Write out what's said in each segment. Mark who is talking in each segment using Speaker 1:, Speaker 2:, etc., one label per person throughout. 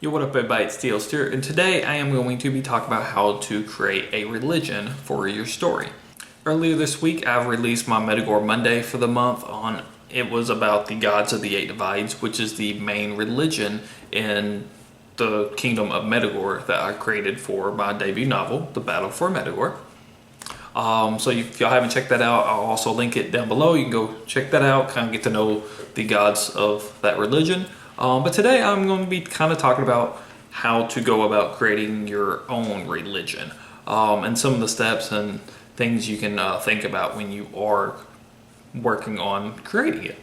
Speaker 1: Yo, what up everybody, it's Stewart, and today I am going to be talking about how to create a religion for your story. Earlier this week, I released my METAGORE Monday for the month on, it was about the gods of the 8 divides, which is the main religion in the kingdom of METAGORE that I created for my debut novel, The Battle for METAGORE. So if y'all haven't checked that out, I'll also link it down below. You can go check that out, kind of get to know the gods of that religion. But today I'm going to be kind of talking about how to go about creating your own religion, and some of the steps and things you can think about when you are working on creating it.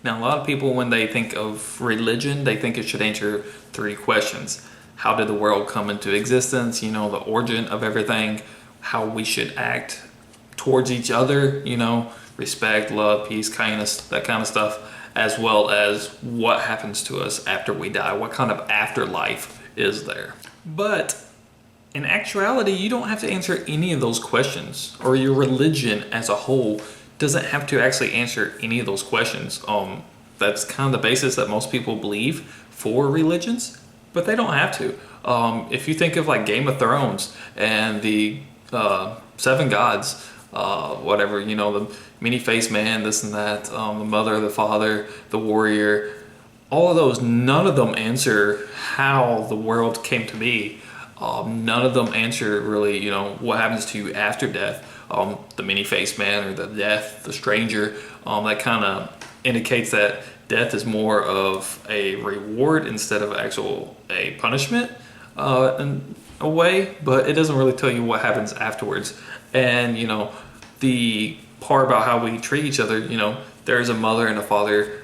Speaker 1: Now, a lot of people, when they think of religion, they think it should answer 3 questions. How did the world come into existence? You know, the origin of everything, how we should act towards each other, you know, respect, love, peace, kindness, that kind of stuff, as well as what happens to us after we die. What kind of afterlife is there? But in actuality, you don't have to answer any of those questions, or your religion as a whole doesn't have to actually answer any of those questions. That's kind of the basis that most people believe for religions, but they don't have to. If you think of like Game of Thrones and the 7 gods, whatever, you know, the many-faced man, this and that, the mother, the father, the warrior, all of those, none of them answer how the world came to be. None of them answer really, you know, what happens to you after death. The many-faced man or the death, the stranger, that kind of indicates that death is more of a reward instead of a punishment in a way, but it doesn't really tell you what happens afterwards. And, you know, the part about how we treat each other, you know, there's a mother and a father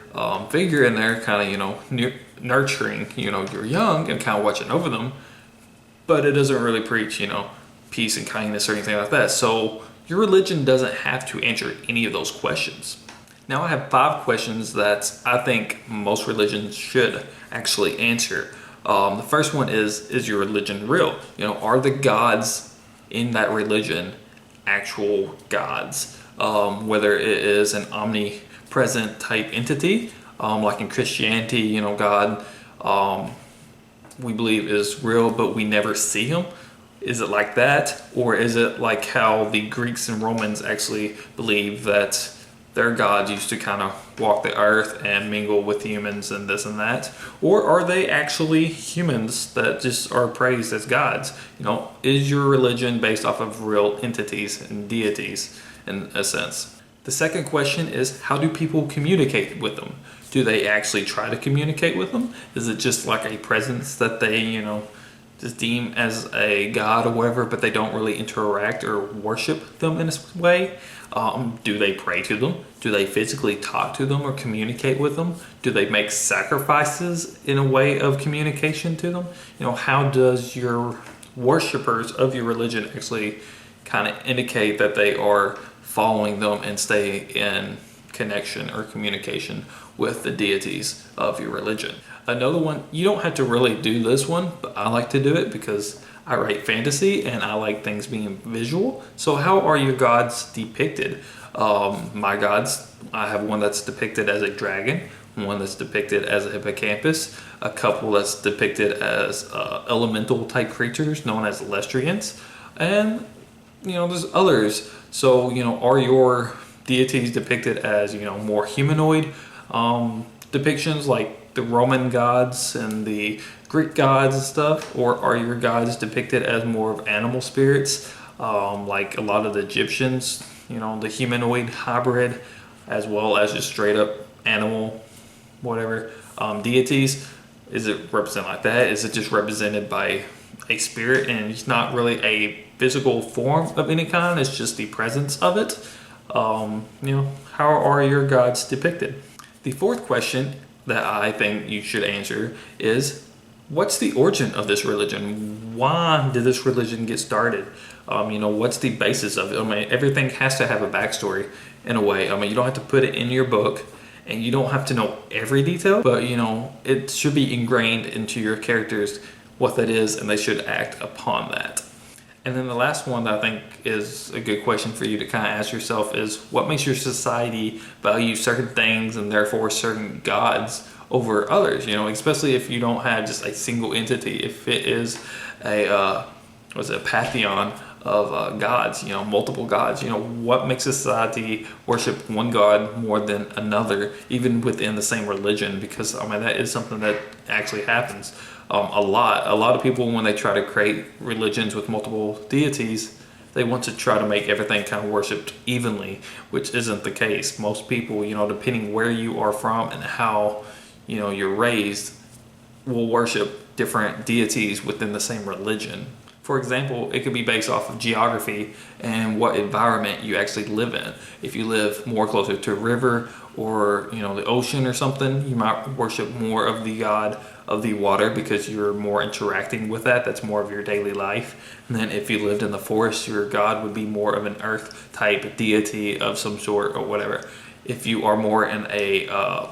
Speaker 1: figure in there, kind of, you know, nurturing, you know, your young and kind of watching over them, but it doesn't really preach, you know, peace and kindness or anything like that. So your religion doesn't have to answer any of those questions. Now, I have 5 questions that I think most religions should actually answer. The first one is your religion real? You know, are the gods in that religion actual gods? Whether it is an omnipresent type entity, like in Christianity, you know, God, we believe is real, but we never see him. Is it like that? Or is it like how the Greeks and Romans actually believe that their gods used to kind of walk the earth and mingle with humans and this and that? Or are they actually humans that just are praised as gods? You know, is your religion based off of real entities and deities in a sense? The second question is, how do people communicate with them? Do they actually try to communicate with them? Is it just like a presence that they, you know, just deem as a god or whatever, but they don't really interact or worship them in a way? Do they pray to them? Do they physically talk to them or communicate with them? Do they make sacrifices in a way of communication to them? You know, how does your worshipers of your religion actually kind of indicate that they are following them and stay in connection or communication with the deities of your religion? Another one, you don't have to really do this one, but I like to do it because I write fantasy and I like things being visual. So how are your gods depicted? My gods, I have one that's depicted as a dragon, one that's depicted as a hippocampus, a couple that's depicted as elemental type creatures known as lestrians, and, you know, there's others. So, you know, are your deities depicted as, you know, more humanoid depictions like the Roman gods and the Greek gods and stuff? Or are your gods depicted as more of animal spirits, like a lot of the Egyptians, you know, the humanoid hybrid, as well as just straight up animal, whatever, deities? Is it represented like that? Is it just represented by a spirit and it's not really a physical form of any kind? It's just the presence of it. You know, how are your gods depicted? The fourth question that I think you should answer is, what's the origin of this religion? Why did this religion get started? You know, what's the basis of it? I mean, everything has to have a backstory in a way. I mean, you don't have to put it in your book and you don't have to know every detail, but, you know, it should be ingrained into your characters what that is, and they should act upon that. And then the last one that I think is a good question for you to kind of ask yourself is, what makes your society value certain things and therefore certain gods over others? You know, especially if you don't have just a single entity. If it is a pantheon of gods, you know, multiple gods, you know, what makes society worship one god more than another, even within the same religion? Because I mean, that is something that actually happens a lot. A lot of people, when they try to create religions with multiple deities, they want to try to make everything kind of worshipped evenly, which isn't the case. Most people, you know, depending where you are from and how, you know, you're raised, will worship different deities within the same religion. For example, it could be based off of geography and what environment you actually live in. If you live more closer to a river or, you know, the ocean or something, you might worship more of the god of the water because you're more interacting with that. That's more of your daily life. And then if you lived in the forest, your god would be more of an earth type deity of some sort or whatever. If you are more in a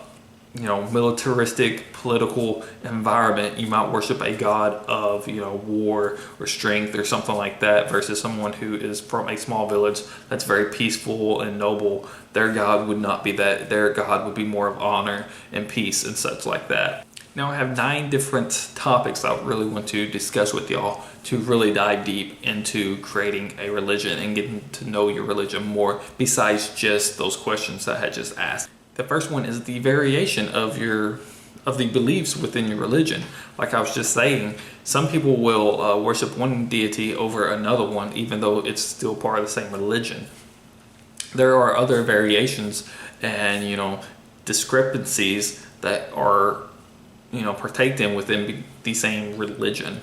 Speaker 1: you know, militaristic political environment, you might worship a god of, you know, war or strength or something like that, versus someone who is from a small village that's very peaceful and noble. Their god would not be that. Their god would be more of honor and peace and such like that. Now I have 9 different topics I really want to discuss with y'all to really dive deep into creating a religion and getting to know your religion more, besides just those questions that I had just asked. The first one is the variation of the beliefs within your religion. Like I was just saying, some people will worship one deity over another one, even though it's still part of the same religion. There are other variations and, you know, discrepancies that are, you know, partaken within the same religion.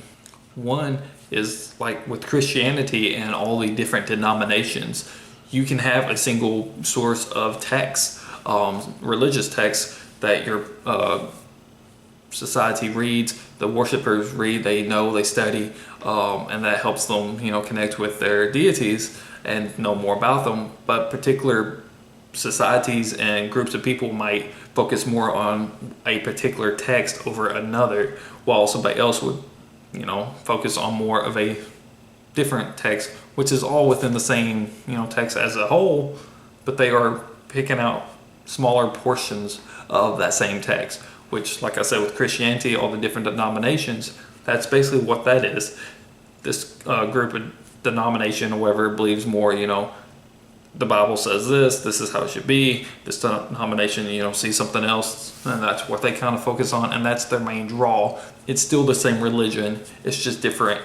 Speaker 1: One is like with Christianity and all the different denominations, you can have a single source of text, religious text that your society reads, the worshipers read, they know, they study, and that helps them, you know, connect with their deities and know more about them. But particular societies and groups of people might focus more on a particular text over another, while somebody else would, you know, focus on more of a different text, which is all within the same, you know, text as a whole, but they are picking out smaller portions of that same text, which, like I said, with Christianity, all the different denominations, that's basically what that is. This group of denomination or whatever believes more, you know, the Bible says this is how it should be. This denomination, you know, sees something else, and that's what they kind of focus on, and that's their main draw. It's still the same religion, it's just different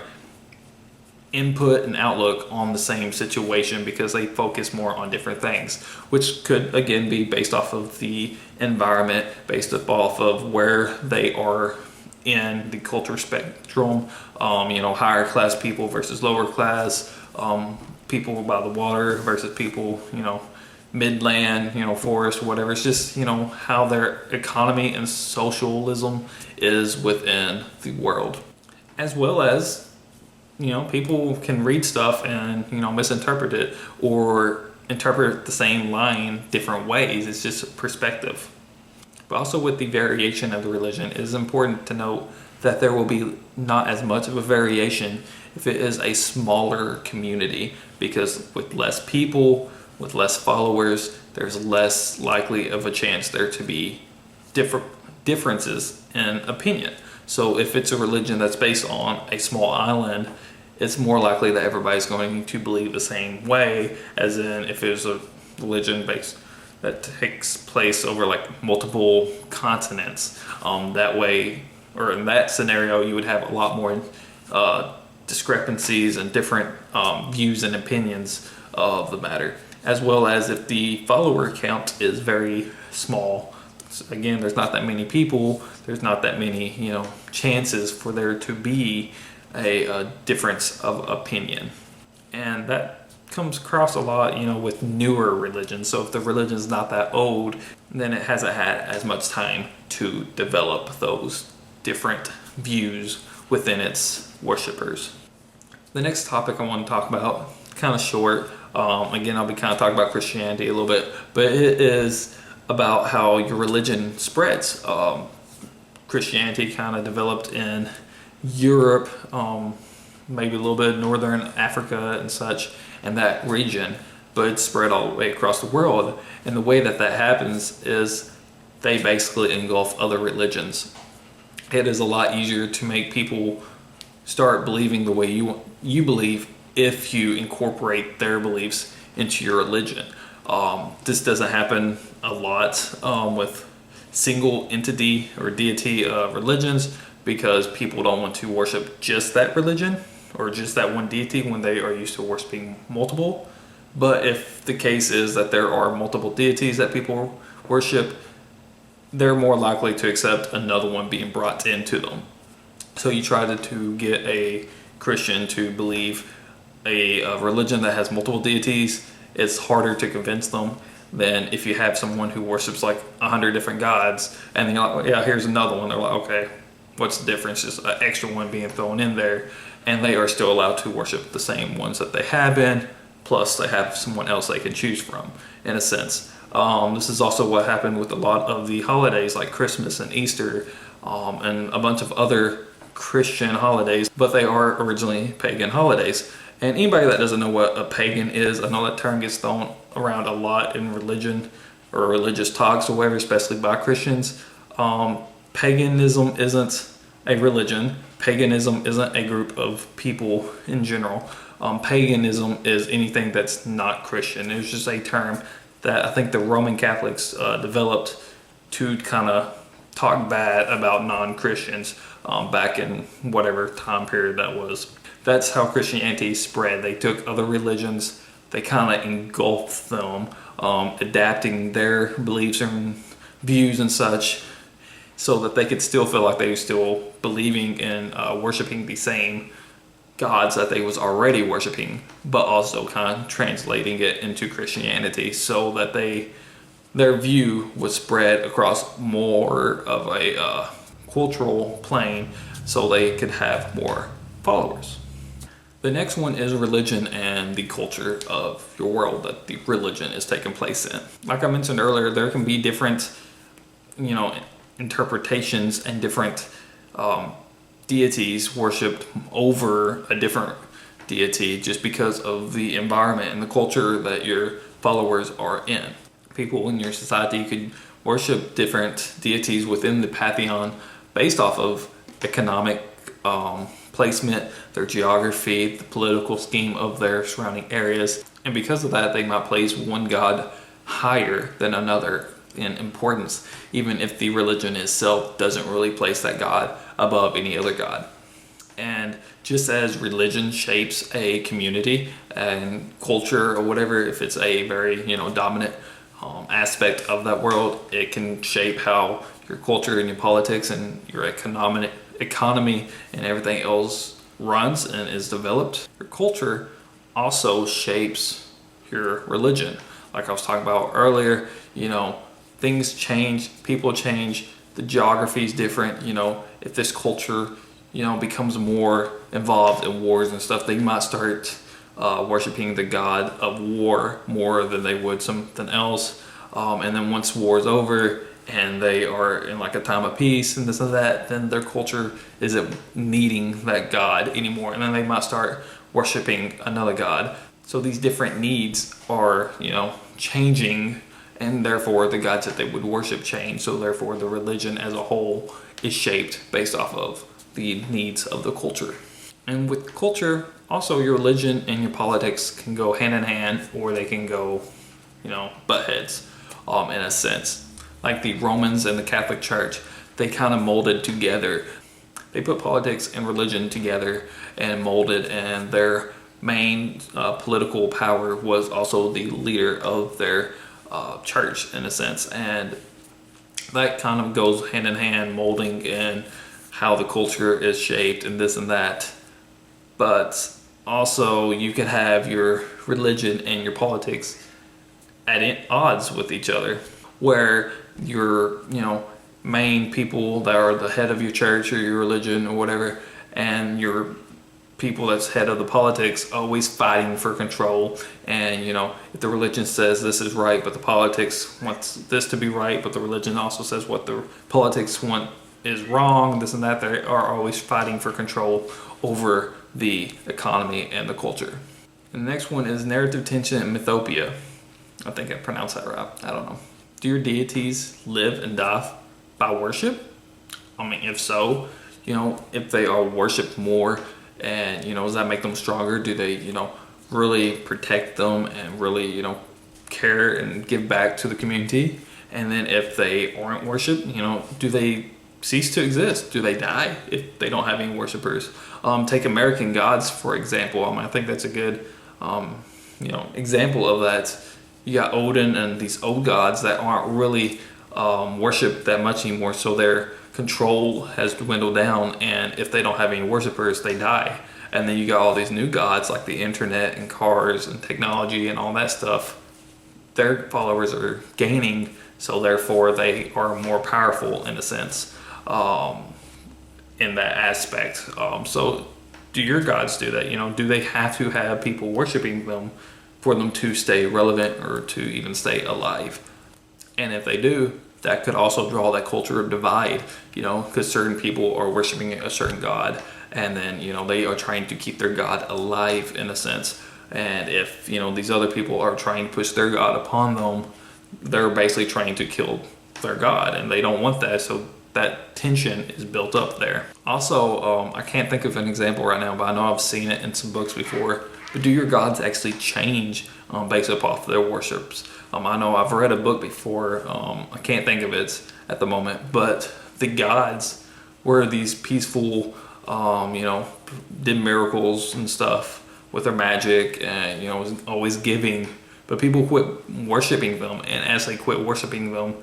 Speaker 1: input and outlook on the same situation because they focus more on different things, which could again be based off of the environment, based off of where they are in the culture spectrum, you know, higher class people versus lower class, people by the water versus people, you know, midland, you know, forest, whatever. It's just, you know, how their economy and socialism is within the world. As well as, you know, people can read stuff and, you know, misinterpret it or interpret the same line different ways. It's just perspective. But also with the variation of the religion, it is important to note that there will be not as much of a variation if it is a smaller community, because with less people, with less followers, there's less likely of a chance there to be differences in opinion. So if it's a religion that's based on a small island, it's more likely that everybody's going to believe the same way, as in if it was a religion based that takes place over like multiple continents. That way, or in that scenario, you would have a lot more discrepancies and different views and opinions of the matter, as well as if the follower count is very small. So again, there's not that many people, there's not that many, you know, chances for there to be a difference of opinion. And that comes across a lot, you know, with newer religions. So if the religion is not that old, then it hasn't had as much time to develop those different views within its worshipers. The next topic I want to talk about, kind of short, again, I'll be kind of talking about Christianity a little bit, but it is about how your religion spreads. Christianity kind of developed in Europe, maybe a little bit of northern Africa and such, and that region, but it's spread all the way across the world. And the way that happens is they basically engulf other religions. It is a lot easier to make people start believing the way you believe if you incorporate their beliefs into your religion. This doesn't happen a lot with single entity or deity religions, because people don't want to worship just that religion or just that one deity when they are used to worshiping multiple. But if the case is that there are multiple deities that people worship, they're more likely to accept another one being brought into them. So you try to get a Christian to believe a religion that has multiple deities, it's harder to convince them than if you have someone who worships like 100 different gods, and then you're like, yeah, here's another one. They're like, okay, what's the difference? Just an extra one being thrown in there, and they are still allowed to worship the same ones that they have been, plus they have someone else they can choose from, in a sense. This is also what happened with a lot of the holidays like Christmas and Easter, and a bunch of other Christian holidays, but they are originally pagan holidays. And anybody that doesn't know what a pagan is, I know that term gets thrown around a lot in religion or religious talks or whatever, especially by Christians. Paganism isn't a religion. Paganism isn't a group of people in general. Paganism is anything that's not Christian. It's just a term that I think the Roman Catholics developed to kind of talk bad about non-Christians back in whatever time period that was. That's how Christianity spread. They took other religions, they kind of engulfed them, adapting their beliefs and views and such, so that they could still feel like they were still believing in worshiping the same gods that they was already worshiping, but also kind of translating it into Christianity so that their view was spread across more of a cultural plane, so they could have more followers. The next one is religion and the culture of your world that the religion is taking place in. Like I mentioned earlier, there can be different, interpretations and different deities worshipped over a different deity just because of the environment and the culture that your followers are in. People in your society could worship different deities within the pantheon based off of economic placement, their geography, the political scheme of their surrounding areas, and because of that they might place one god higher than another in importance, even if the religion itself doesn't really place that god above any other god. And just as religion shapes a community and culture or whatever, if it's a very dominant aspect of that world, it can shape how your culture and your politics and your economy and everything else runs and is developed. Your culture also shapes your religion. Like I was talking about earlier, things change, people change, the geography is different. If this culture, becomes more involved in wars and stuff, they might start worshiping the god of war more than they would something else. And then once war is over and they are in like a time of peace and this and that, then their culture isn't needing that god anymore. And then they might start worshiping another god. So these different needs are, changing, and therefore the gods that they would worship change. So therefore the religion as a whole is shaped based off of the needs of the culture. And with culture, also your religion and your politics can go hand in hand, or they can go, butt heads, in a sense. Like the Romans and the Catholic Church, they kind of molded together. They put politics and religion together and molded, and their main political power was also the leader of their church, in a sense. And that kind of goes hand in hand, molding in how the culture is shaped and this and that. But also you could have your religion and your politics at odds with each other, where your main people that are the head of your church or your religion or whatever, and your people that's head of the politics always fighting for control. And if the religion says this is right but the politics wants this to be right, but the religion also says what the politics want is wrong, this and that. They are always fighting for control over the economy and the culture. And the next one is narrative tension and mythopia. I think I pronounced that right. I don't know. Do your deities live and die by worship? I mean, if so, if they are worshipped more, and, does that make them stronger? Do they, really protect them and really, care and give back to the community? And then if they aren't worshipped, do they cease to exist? Do they die if they don't have any worshipers? Take American gods, for example. I think that's a good, example of that. You got Odin and these old gods that aren't really worshipped that much anymore, so their control has dwindled down, and if they don't have any worshipers, they die. And then you got all these new gods like the internet and cars and technology and all that stuff. Their followers are gaining, so therefore they are more powerful in a sense, in that aspect. So do your gods do that? Do they have to have people worshiping them for them to stay relevant or to even stay alive? And if they do, that could also draw that culture divide, because certain people are worshiping a certain god, and then, they are trying to keep their god alive in a sense. And if, these other people are trying to push their god upon them, they're basically trying to kill their god, and they don't want that, so that tension is built up there. Also, I can't think of an example right now, but I know I've seen it in some books before. But do your gods actually change based off their worships? I know I've read a book before, I can't think of it at the moment, but the gods were these peaceful, did miracles and stuff with their magic, and was always giving. But people quit worshiping them, and as they quit worshiping them,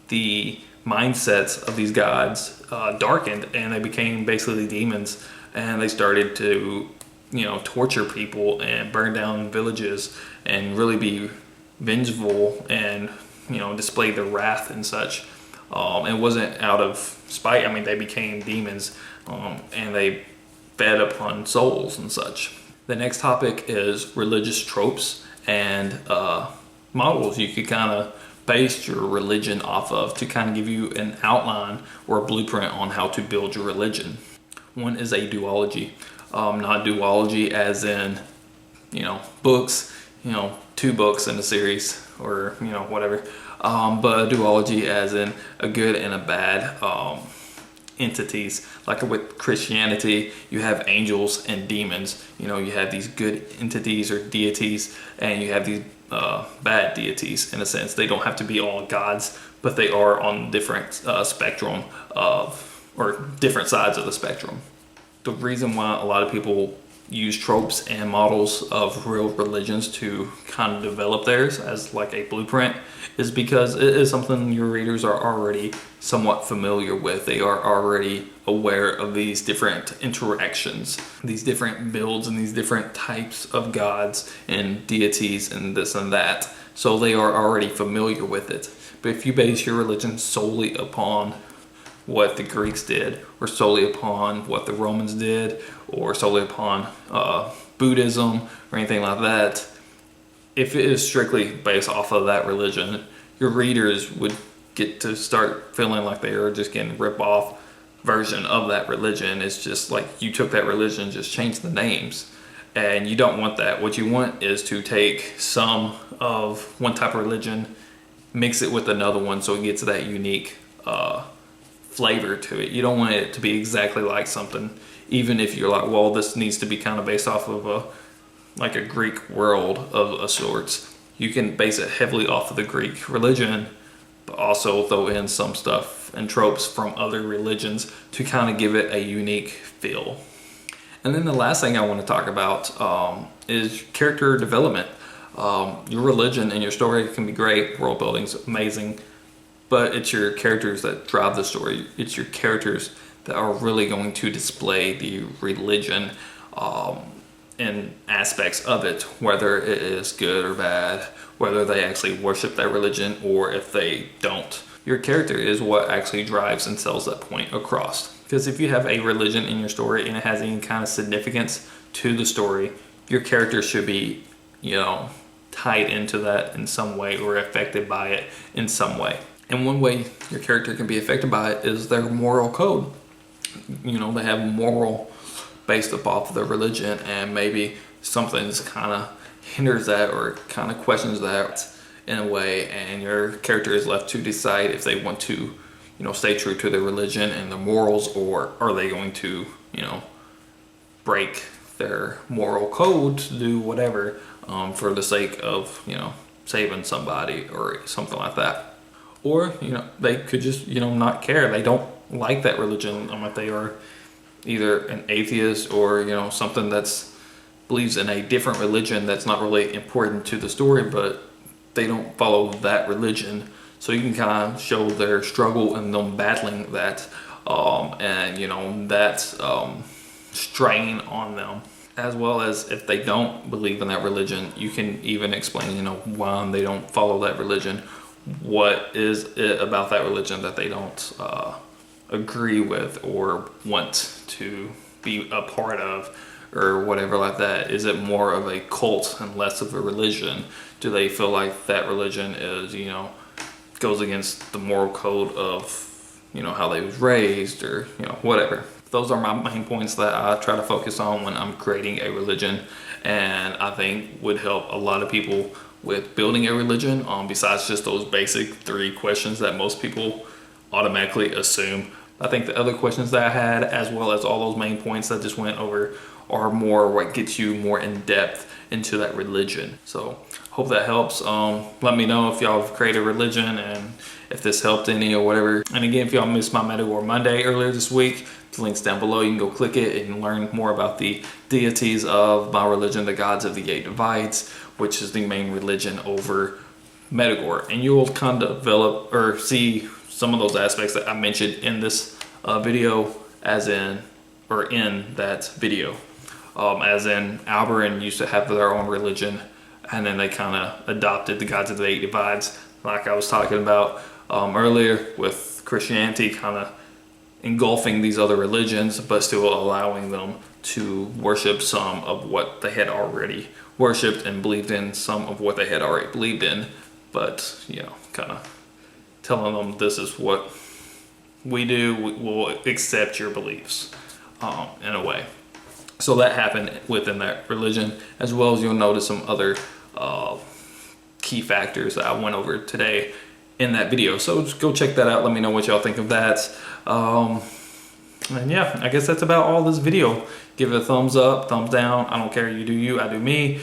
Speaker 1: the mindsets of these gods darkened, and they became basically demons, and they started to torture people and burn down villages and really be vengeful and display their wrath and such. It wasn't out of spite. They became demons, and they fed upon souls and such. The next topic is religious tropes and models you could kind of base your religion off of to kind of give you an outline or a blueprint on how to build your religion. One is a duology. Not duology as in, books, 2 books in a series or, whatever. But a duology as in a good and a bad entities. Like with Christianity, you have angels and demons. You have these good entities or deities, and you have these bad deities in a sense. They don't have to be all gods, but they are on different spectrum or different sides of the spectrum. The reason why a lot of people use tropes and models of real religions to kind of develop theirs as like a blueprint is because it is something your readers are already somewhat familiar with. They are already aware of these different interactions, these different builds, and these different types of gods and deities and this and that. So they are already familiar with it. But if you base your religion solely upon what the Greeks did, or solely upon what the Romans did, or solely upon Buddhism or anything like that, if it is strictly based off of that religion, your readers would get to start feeling like they are just getting a rip-off version of that religion. It's just like you took that religion, just changed the names, and you don't want that. What you want is to take some of one type of religion, mix it with another one, so it gets that unique flavor to it. You don't want it to be exactly like something, even if you're like, well, this needs to be kind of based off of a Greek world of sorts. You can base it heavily off of the Greek religion, but also throw in some stuff and tropes from other religions to kind of give it a unique feel. And then the last thing I want to talk about is character development. Your religion and your story can be great, world building's amazing, but it's your characters that drive the story. It's your characters that are really going to display the religion and aspects of it, whether it is good or bad, whether they actually worship that religion or if they don't. Your character is what actually drives and sells that point across. Because if you have a religion in your story and it has any kind of significance to the story, your character should be, tied into that in some way or affected by it in some way. And one way your character can be affected by it is their moral code. You know, they have moral based off of their religion, and maybe something's kind of hinders that or kind of questions that in a way, and your character is left to decide if they want to, you know, stay true to their religion and their morals, or are they going to, you know, break their moral code to do whatever for the sake of, you know, saving somebody or something like that. Or, you know, they could just, you know, not care. They don't like that religion. If they are either an atheist or, you know, something that's believes in a different religion that's not really important to the story, but they don't follow that religion. So you can kind of show their struggle and them battling that, and, you know, that strain on them. As well as if they don't believe in that religion, you can even explain, you know, why they don't follow that religion. What is it about that religion that they don't agree with or want to be a part of, or whatever like that? Is it more of a cult and less of a religion? Do they feel like that religion is, you know, goes against the moral code of, you know, how they was raised, or, you know, whatever. Those are my main points that I try to focus on when I'm creating a religion, and I think would help a lot of people with building a religion, besides just those basic 3 questions that most people automatically assume. I think the other questions that I had, as well as all those main points that I just went over, are more what gets you more in depth into that religion. So hope that helps. Let me know if y'all have created a religion and if this helped any or whatever. And again, if y'all missed my METAGORE Monday earlier this week, the link's down below. You can go click it and learn more about the deities of my religion, the gods of the 8 divides, which is the main religion over METAGORE. And you'll kind of develop or see some of those aspects that I mentioned in this video, as in, or in that video. As in, Alberin used to have their own religion, and then they kind of adopted the gods of the 8 divides, like I was talking about earlier, with Christianity kind of engulfing these other religions, but still allowing them to worship some of what they had already worshipped and believed in, some of what they had already believed in, but, you know, kind of telling them this is what we do, we'll accept your beliefs in a way. So that happened within that religion, as well as you'll notice some other key factors that I went over today in that video. So just go check that out. Let me know what y'all think of that. And yeah, I guess that's about all this video. Give it a thumbs up, thumbs down. I don't care. You do you, I do me.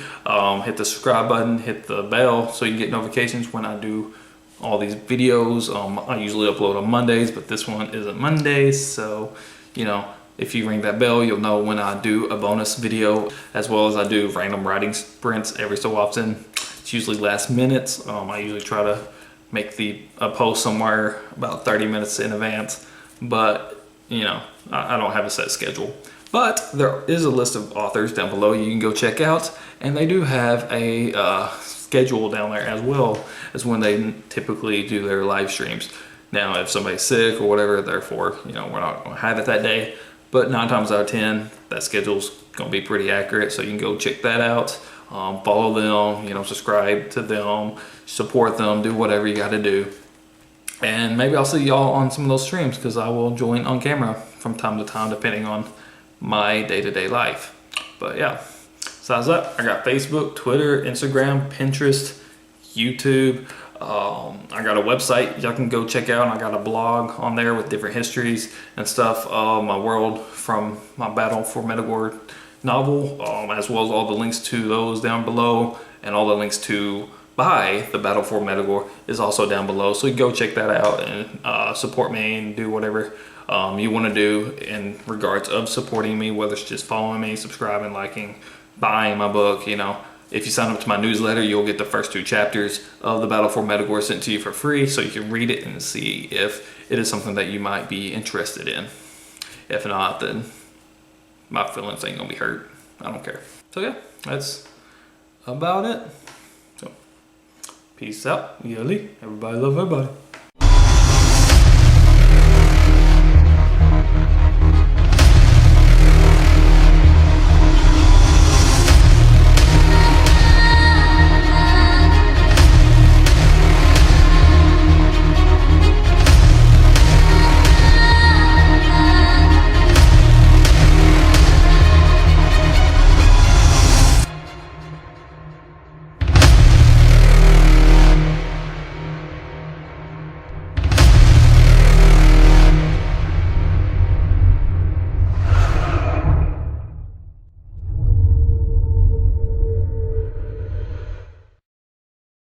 Speaker 1: Hit the subscribe button, hit the bell so you can get notifications when I do all these videos. I usually upload on Mondays, but this one isn't Mondays. So, you know, if you ring that bell, you'll know when I do a bonus video, as well as I do random writing sprints every so often. It's usually last minute. I usually try to make a post somewhere about 30 minutes in advance, but you know, I don't have a set schedule. But there is a list of authors down below you can go check out, and they do have a schedule down there, as well as when they typically do their live streams. Now, if somebody's sick or whatever, therefore, you know, we're not going to have it that day. But 9 times out of 10, that schedule's going to be pretty accurate, so you can go check that out. Follow them, you know, subscribe to them, support them, do whatever you got to do. And maybe I'll see y'all on some of those streams, because I will join on camera from time to time, depending on my day-to-day life. But yeah, besides that, I got Facebook, Twitter, Instagram, Pinterest, YouTube. I got a website y'all can go check out. I got a blog on there with different histories and stuff of my world from my Battle for METAGORE novel, as well as all the links to those down below, and all the links to buy the Battle for METAGORE is also down below. So you go check that out and support me and do whatever you want to do in regards of supporting me, whether it's just following me, subscribing, liking, buying my book. You know, if you sign up to my newsletter, you'll get the first 2 chapters of the Battle for METAGORE sent to you for free, so you can read it and see if it is something that you might be interested in. If not, then my feelings ain't gonna be hurt. I don't care. So yeah, that's about it. So peace out. Yelly. Everybody love everybody.